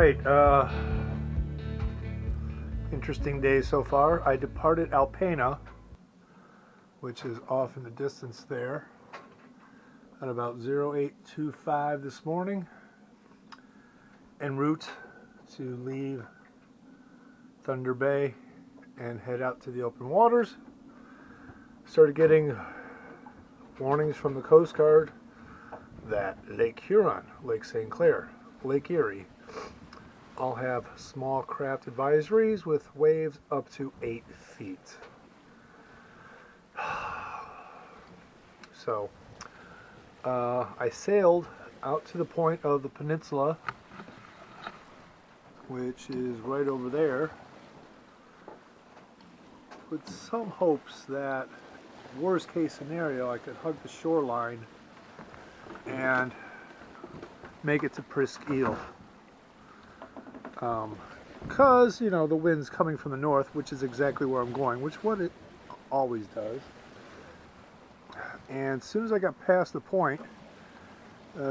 right, interesting day so far. I departed Alpena, which is off in the distance there, at about 0825 this morning, en route to leave Thunder Bay and head out to the open waters. Started getting warnings from the Coast Guard that Lake Huron, Lake St. Clair, Lake Erie all have small craft advisories with waves up to 8 feet. So I sailed out to the point of the peninsula, which is right over there, with some hopes that, worst case scenario, I could hug the shoreline and make it to Presqu'île. Because, you know, the wind's coming from the north, which is exactly where I'm going, which what it always does. And as soon as I got past the point,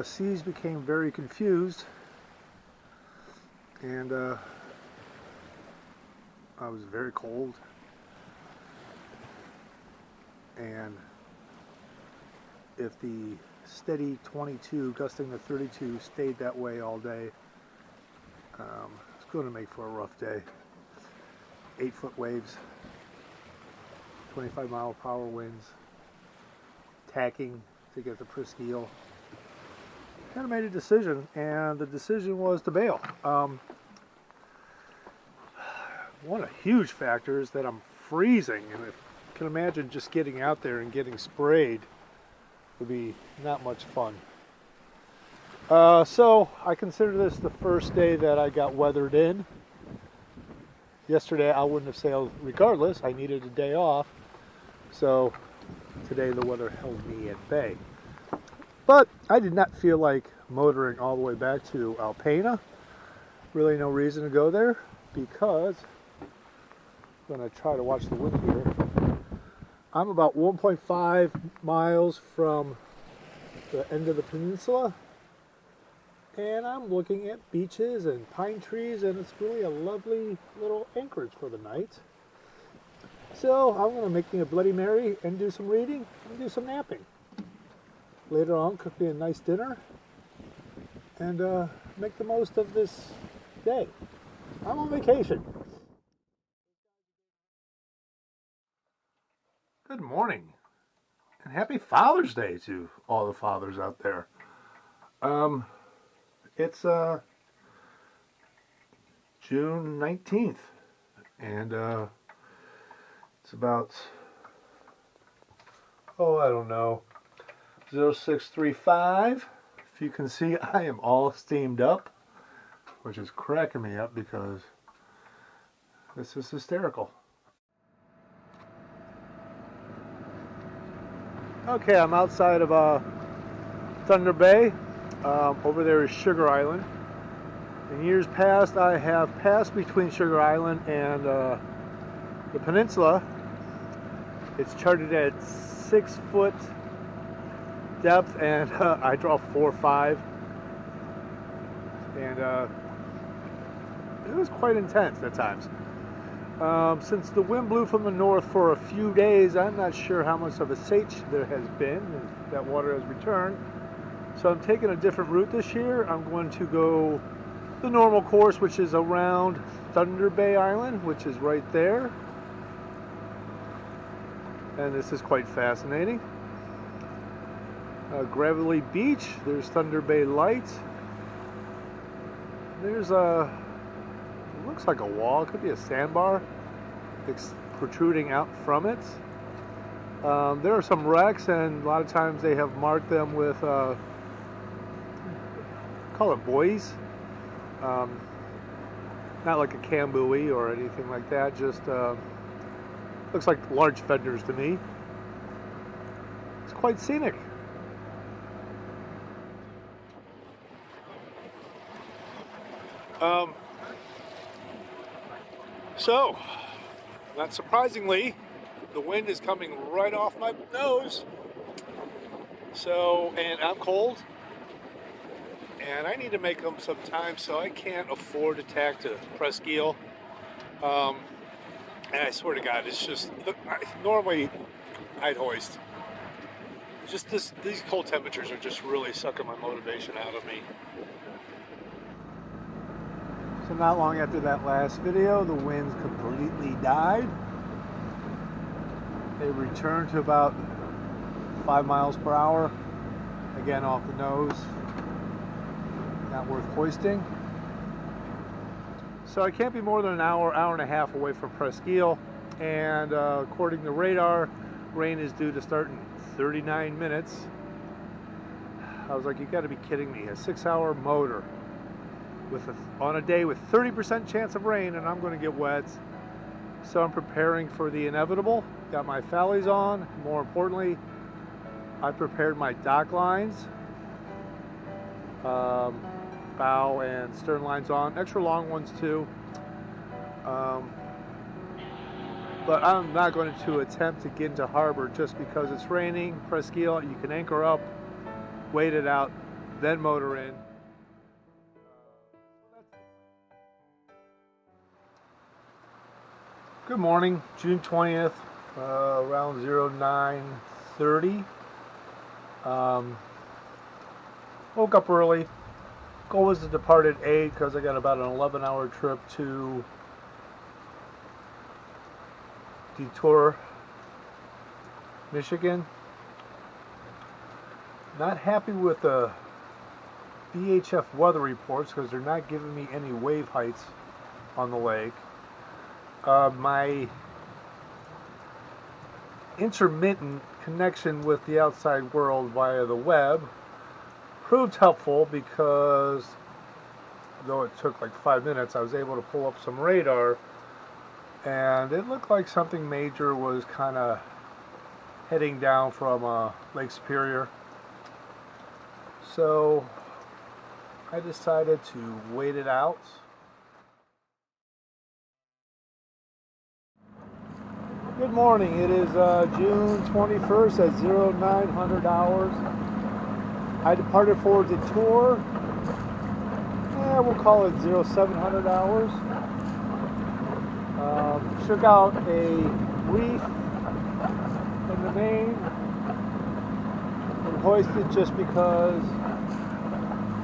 seas became very confused, and I was very cold, and if the steady 22 gusting to 32 stayed that way all day, it's going to make for a rough day. 8-foot waves, 25-mile-per-hour winds, tacking to get to Presqu'île. Kind of made a decision, and the decision was to bail. One of the huge factors that I'm freezing, and if you can imagine just getting out there and getting sprayed would be not much fun. So I consider this the first day that I got weathered in. Yesterday I wouldn't have sailed regardless. I needed a day off. So today the weather held me at bay. But I did not feel like motoring all the way back to Alpena. Really no reason to go there, because I'm going to try to watch the wind here. I'm about 1.5 miles from the end of the peninsula, and I'm looking at beaches and pine trees, and it's really a lovely little anchorage for the night. So I'm going to make me a Bloody Mary and do some reading and do some napping. Later on, cook me a nice dinner and make the most of this day. I'm on vacation. Good morning, and happy Father's Day to all the fathers out there. It's June 19th, and it's about, I don't know, 0635. If you can see, I am all steamed up, which is cracking me up because this is hysterical. Okay, I'm outside of Thunder Bay. Over there is Sugar Island. In years past, I have passed between Sugar Island and the peninsula. It's charted at 6 foot depth, and I draw 4-5, and it was quite intense at times. Since the wind blew from the north for a few days, I'm not sure how much of a sage there has been, and that water has returned. So I'm taking a different route this year. I'm going to go the normal course, which is around Thunder Bay Island, which is right there. And this is quite fascinating. Gravelly Beach, there's Thunder Bay Lights. There's a, it looks like a wall, it could be a sandbar protruding out from it. There are some wrecks, and a lot of times they have marked them with, call it buoys. Not like a cam buoy or anything like that, just looks like large fenders to me. It's quite scenic. So, not surprisingly, the wind is coming right off my nose. So, and I'm cold, and I need to make them sometime, so I can't afford to tack to Presque Isle. And I swear to God, it's just, normally I'd hoist. Just these cold temperatures are just really sucking my motivation out of me. So not long after that last video, the winds completely died. They returned to about 5 miles per hour. Again, off the nose. Not worth hoisting. So I can't be more than an hour, hour and a half away from Presque Isle. And according to radar, rain is due to start in 39 minutes. I was like, you got to be kidding me. A 6-hour motor on a day with 30% chance of rain, and I'm going to get wet. So I'm preparing for the inevitable. Got my fallies on. More importantly, I prepared my dock lines. Bow and stern lines on. Extra long ones too. But I'm not going to attempt to get into harbor just because it's raining. Presque Isle, you can anchor up, wait it out, then motor in. Good morning, June 20th, around 09:30. Woke up early. Goal was to depart at 8 because I got about an 11-hour trip to Detour, Michigan. Not happy with the VHF weather reports because they're not giving me any wave heights on the lake. My intermittent connection with the outside world via the web proved helpful because though it took like 5 minutes, I was able to pull up some radar, and it looked like something major was kind of heading down from Lake Superior. So I decided to wait it out. Good morning. It is June 21st at 0900 hours. I departed for Detour. We'll call it 0700 hours. Shook out a reef in the main and hoisted just because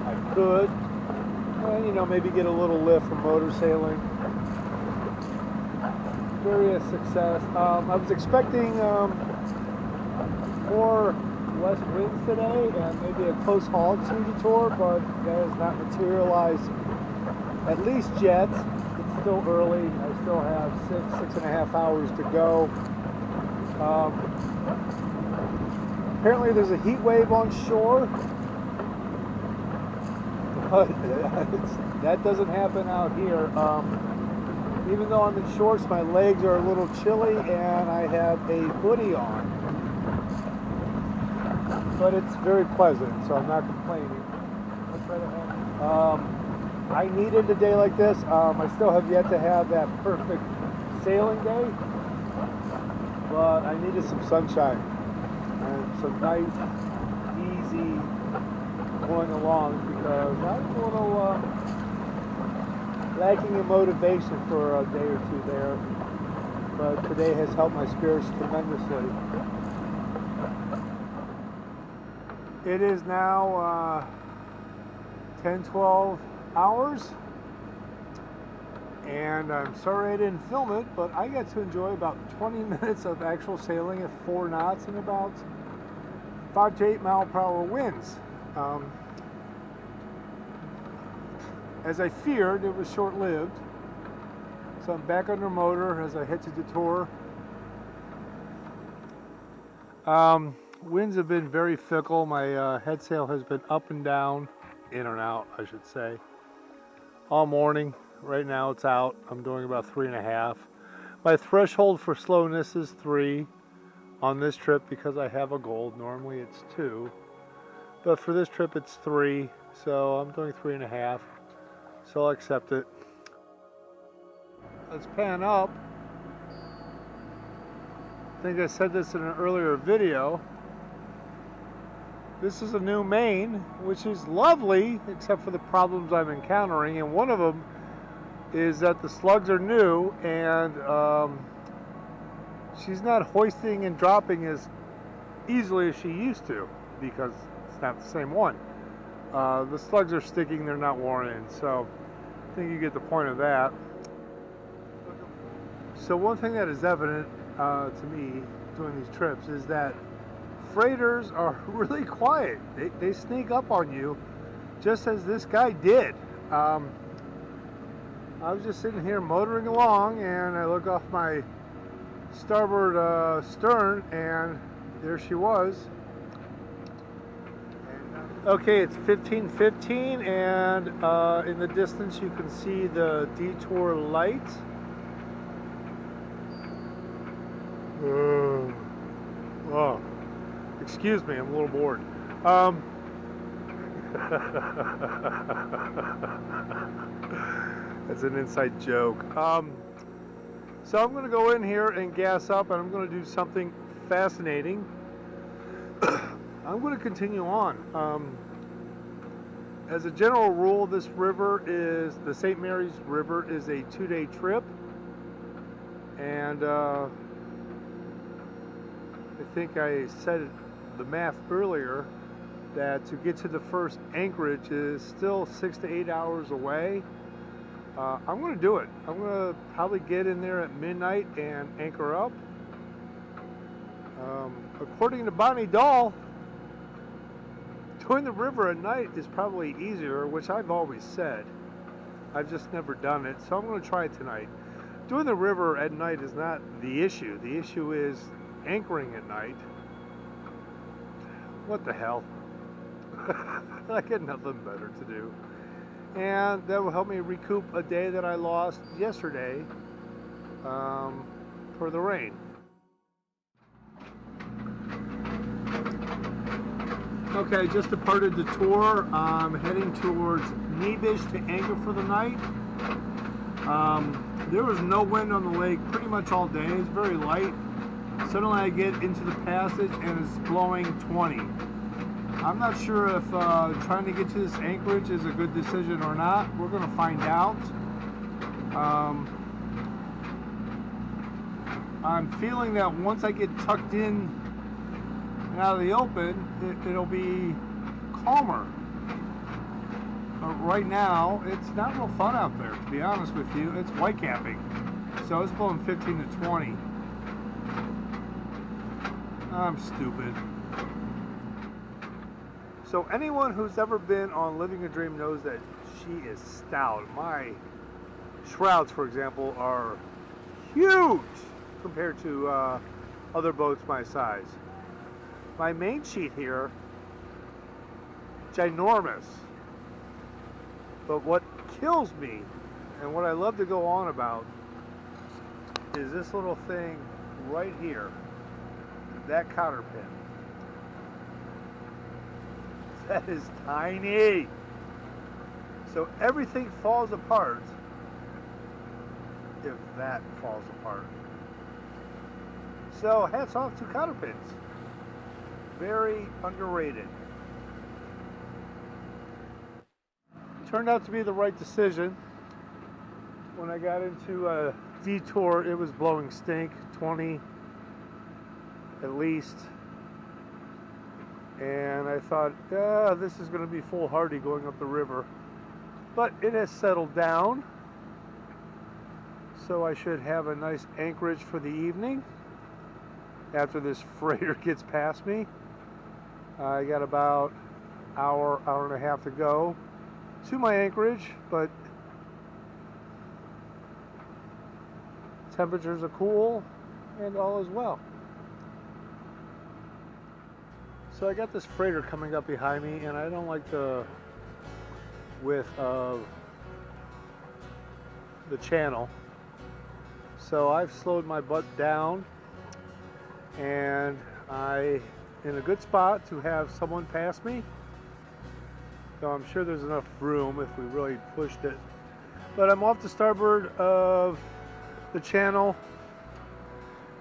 I could. And, you know, maybe get a little lift from motor sailing. Various success. I was expecting less winds today and maybe a close haul to Detour, but that has not materialized at least yet. It's still early. I still have 6.5 hours to go. Apparently there's a heat wave on shore, but that doesn't happen out here. Even though I'm in shorts, my legs are a little chilly and I have a hoodie on. But it's very pleasant, so I'm not complaining. I needed a day like this. I still have yet to have that perfect sailing day, but I needed some sunshine and some nice, easy going along because I was a little lacking in motivation for a day or two there, but today has helped my spirits tremendously. It is now 10-12 hours, and I'm sorry I didn't film it, but I got to enjoy about 20 minutes of actual sailing at 4 knots and about 5 to 8 mile per hour winds. As I feared, it was short-lived, so I'm back under motor as I head to Detour. Winds have been very fickle. My head sail has been up and down, in and out, I should say, all morning. Right now it's out. I'm doing about 3.5. My threshold for slowness is 3 on this trip because I have a gold. Normally it's 2, but for this trip it's 3, so I'm doing 3.5. So I'll accept it. Let's pan up. I think I said this in an earlier video. This is a new main, which is lovely, except for the problems I'm encountering. And one of them is that the slugs are new, and she's not hoisting and dropping as easily as she used to, because it's not the same one. The slugs are sticking, they're not worn in, so I think you get the point of that. So one thing that is evident to me doing these trips is that freighters are really quiet. They sneak up on you, just as this guy did. I was just sitting here motoring along, and I look off my starboard stern, and there she was. Okay, it's 15:15, and in the distance you can see the detour light. Oh, excuse me, I'm a little bored. That's an inside joke. So I'm going to go in here and gas up, and I'm going to do something fascinating. I'm going to continue on. As a general rule, this river is, the St. Mary's River is a 2-day trip. And I think I said the math earlier that to get to the first anchorage is still 6 to 8 hours away. I'm going to do it. I'm going to probably get in there at midnight and anchor up. According to Bonnie Dahl, doing the river at night is probably easier, which I've always said. I've just never done it, so I'm going to try it tonight. Doing the river at night is not the issue. The issue is anchoring at night. What the hell? I got nothing better to do. And that will help me recoup a day that I lost yesterday for the rain. Okay, just departed the tour. I'm heading towards Nebish to anchor for the night. There was no wind on the lake pretty much all day. It's very light. Suddenly I get into the passage and it's blowing 20. I'm not sure if trying to get to this anchorage is a good decision or not. We're going to find out. I'm feeling that once I get tucked in and out of the open, it'll be calmer. But right now, it's not real fun out there, to be honest with you. It's whitecapping. So it's blowing 15 to 20. I'm stupid. So anyone who's ever been on Living a Dream knows that she is stout. My shrouds, for example, are huge compared to other boats my size. My main sheet here, ginormous. But what kills me, and what I love to go on about, is this little thing right here, that cotter pin. That is tiny. So everything falls apart if that falls apart. So hats off to cotter pins. Very underrated. Turned out to be the right decision. When I got into a detour, it was blowing stink, 20 at least. And I thought, this is going to be foolhardy going up the river. But it has settled down. So I should have a nice anchorage for the evening after this freighter gets past me. I got about hour and a half to go to my anchorage, but temperatures are cool and all is well. So I got this freighter coming up behind me, and I don't like the width of the channel. So I've slowed my butt down, and I'm in a good spot to have someone pass me. So I'm sure there's enough room if we really pushed it. But I'm off the starboard of the channel,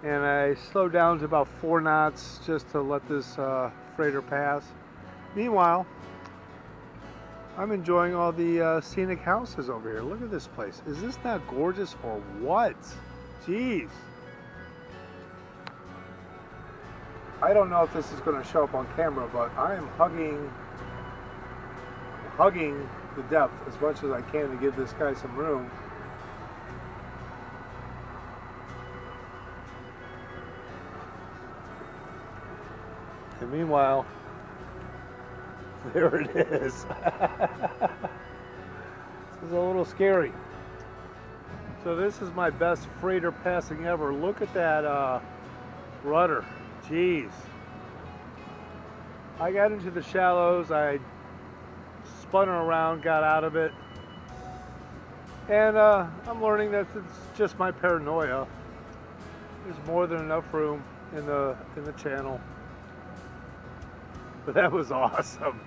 and I slowed down to about 4 knots just to let this freighter pass. Meanwhile, I'm enjoying all the scenic houses over here. Look at this place. Is this not gorgeous or what? Jeez. I don't know if this is going to show up on camera, but I am hugging the depth as much as I can to give this guy some room. And meanwhile, there it is. This is a little scary. So this is my best freighter passing ever. Look at that rudder. Jeez. I got into the shallows. I spun around, got out of it. And I'm learning that it's just my paranoia. There's more than enough room in the channel. But that was awesome.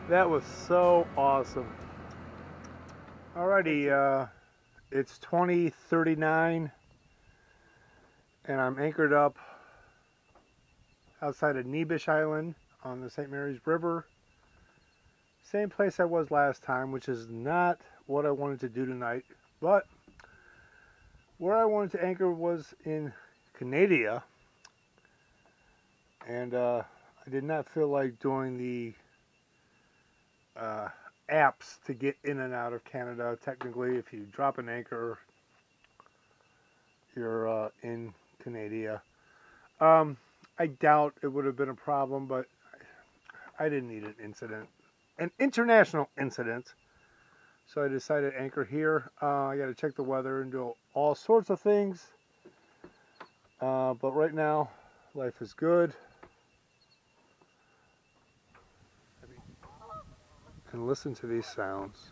That was so awesome. Alrighty, it's 20:39 and I'm anchored up outside of Nebish Island on the St. Mary's River. Same place I was last time, which is not what I wanted to do tonight, but where I wanted to anchor was in Canada, and I did not feel like doing the apps to get in and out of Canada. Technically, if you drop an anchor, you're in Canada. I doubt it would have been a problem, but I didn't need an international incident. So I decided to anchor here. I got to check the weather and do all sorts of things. But right now, life is good. And listen to these sounds.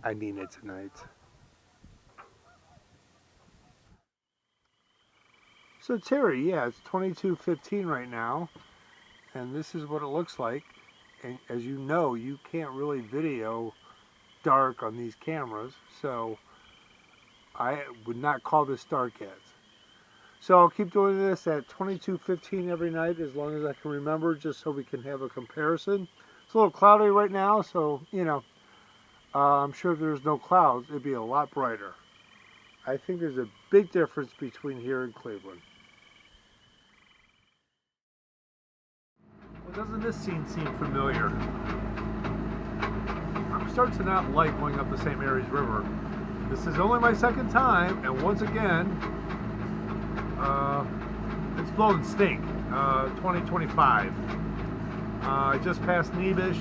I need it tonight. So Terry, yeah, it's 22:15 right now, and this is what it looks like. And as you know, you can't really video dark on these cameras, so I would not call this dark yet. So I'll keep doing this at 22:15 every night as long as I can remember, just so we can have a comparison. It's a little cloudy right now, so you know, I'm sure if there's no clouds, it'd be a lot brighter. I think there's a big difference between here and Cleveland. Well, doesn't this scene seem familiar? I'm starting to not like going up the St. Mary's River. This is only my second time, and once again, it's blowing stink. 2025. I just passed Nebish,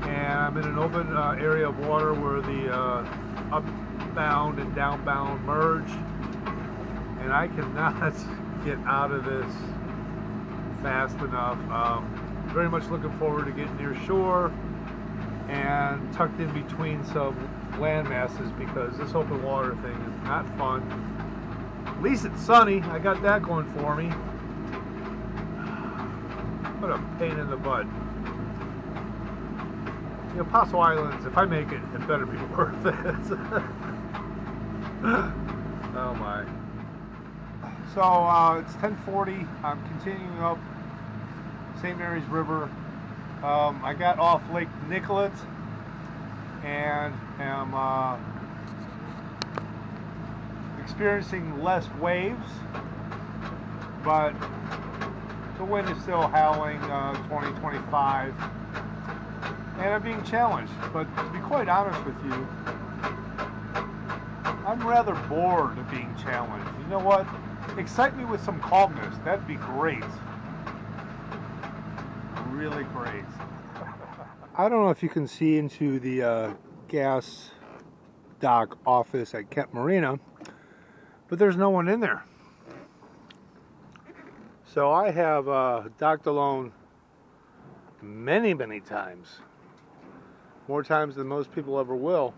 and I'm in an open area of water where the upbound and downbound merge, and I cannot get out of this fast enough. Very much looking forward to getting near shore and tucked in between some land masses, because this open water thing is not fun. At least it's sunny. I got that going for me. What a pain in the butt. You know, Apostle Islands, if I make it, it better be worth it. Oh my. So it's 10:40. I'm continuing up St. Mary's River. I got off Lake Nicollet and am experiencing less waves, but the wind is still howling 20-25, and I'm being challenged. But to be quite honest with you, I'm rather bored of being challenged. You know what? Excite me with some calmness. That'd be great. Really great. I don't know if you can see into the gas dock office at Kent Marina, but there's no one in there. So I have docked alone many, many times. More times than most people ever will.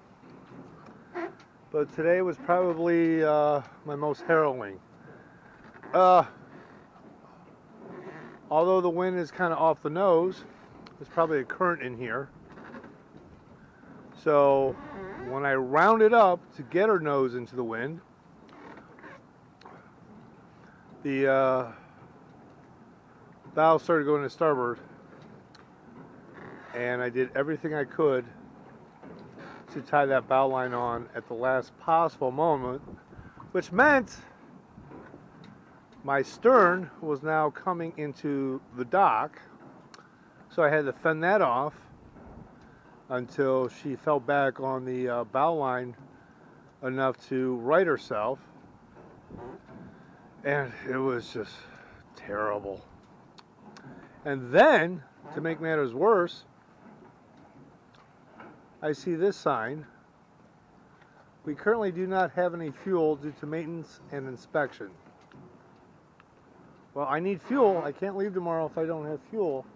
But today was probably my most harrowing. Although the wind is kind of off the nose, there's probably a current in here. So when I rounded up to get her nose into the wind, the valve started going to starboard, and I did everything I could to tie that bow line on at the last possible moment, which meant my stern was now coming into the dock, so I had to fend that off until she fell back on the bow line enough to right herself, and it was just terrible. And then, to make matters worse, I see this sign. We currently do not have any fuel due to maintenance and inspection. Well, I need fuel. I can't leave tomorrow if I don't have fuel.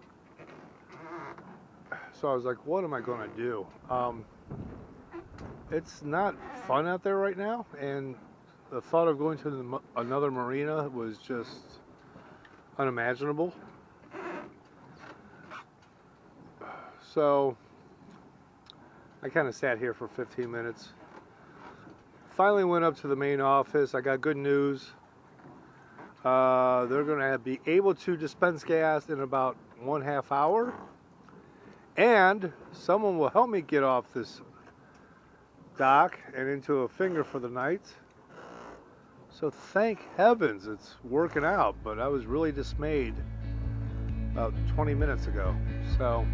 So I was like, what am I going to do? It's not fun out there right now, and the thought of going to another marina was just unimaginable. So I kind of sat here for 15 minutes. Finally went up to the main office. I got good news. They're going to be able to dispense gas in about 1/2 hour. And someone will help me get off this dock and into a finger for the night. So thank heavens it's working out. But I was really dismayed about 20 minutes ago. So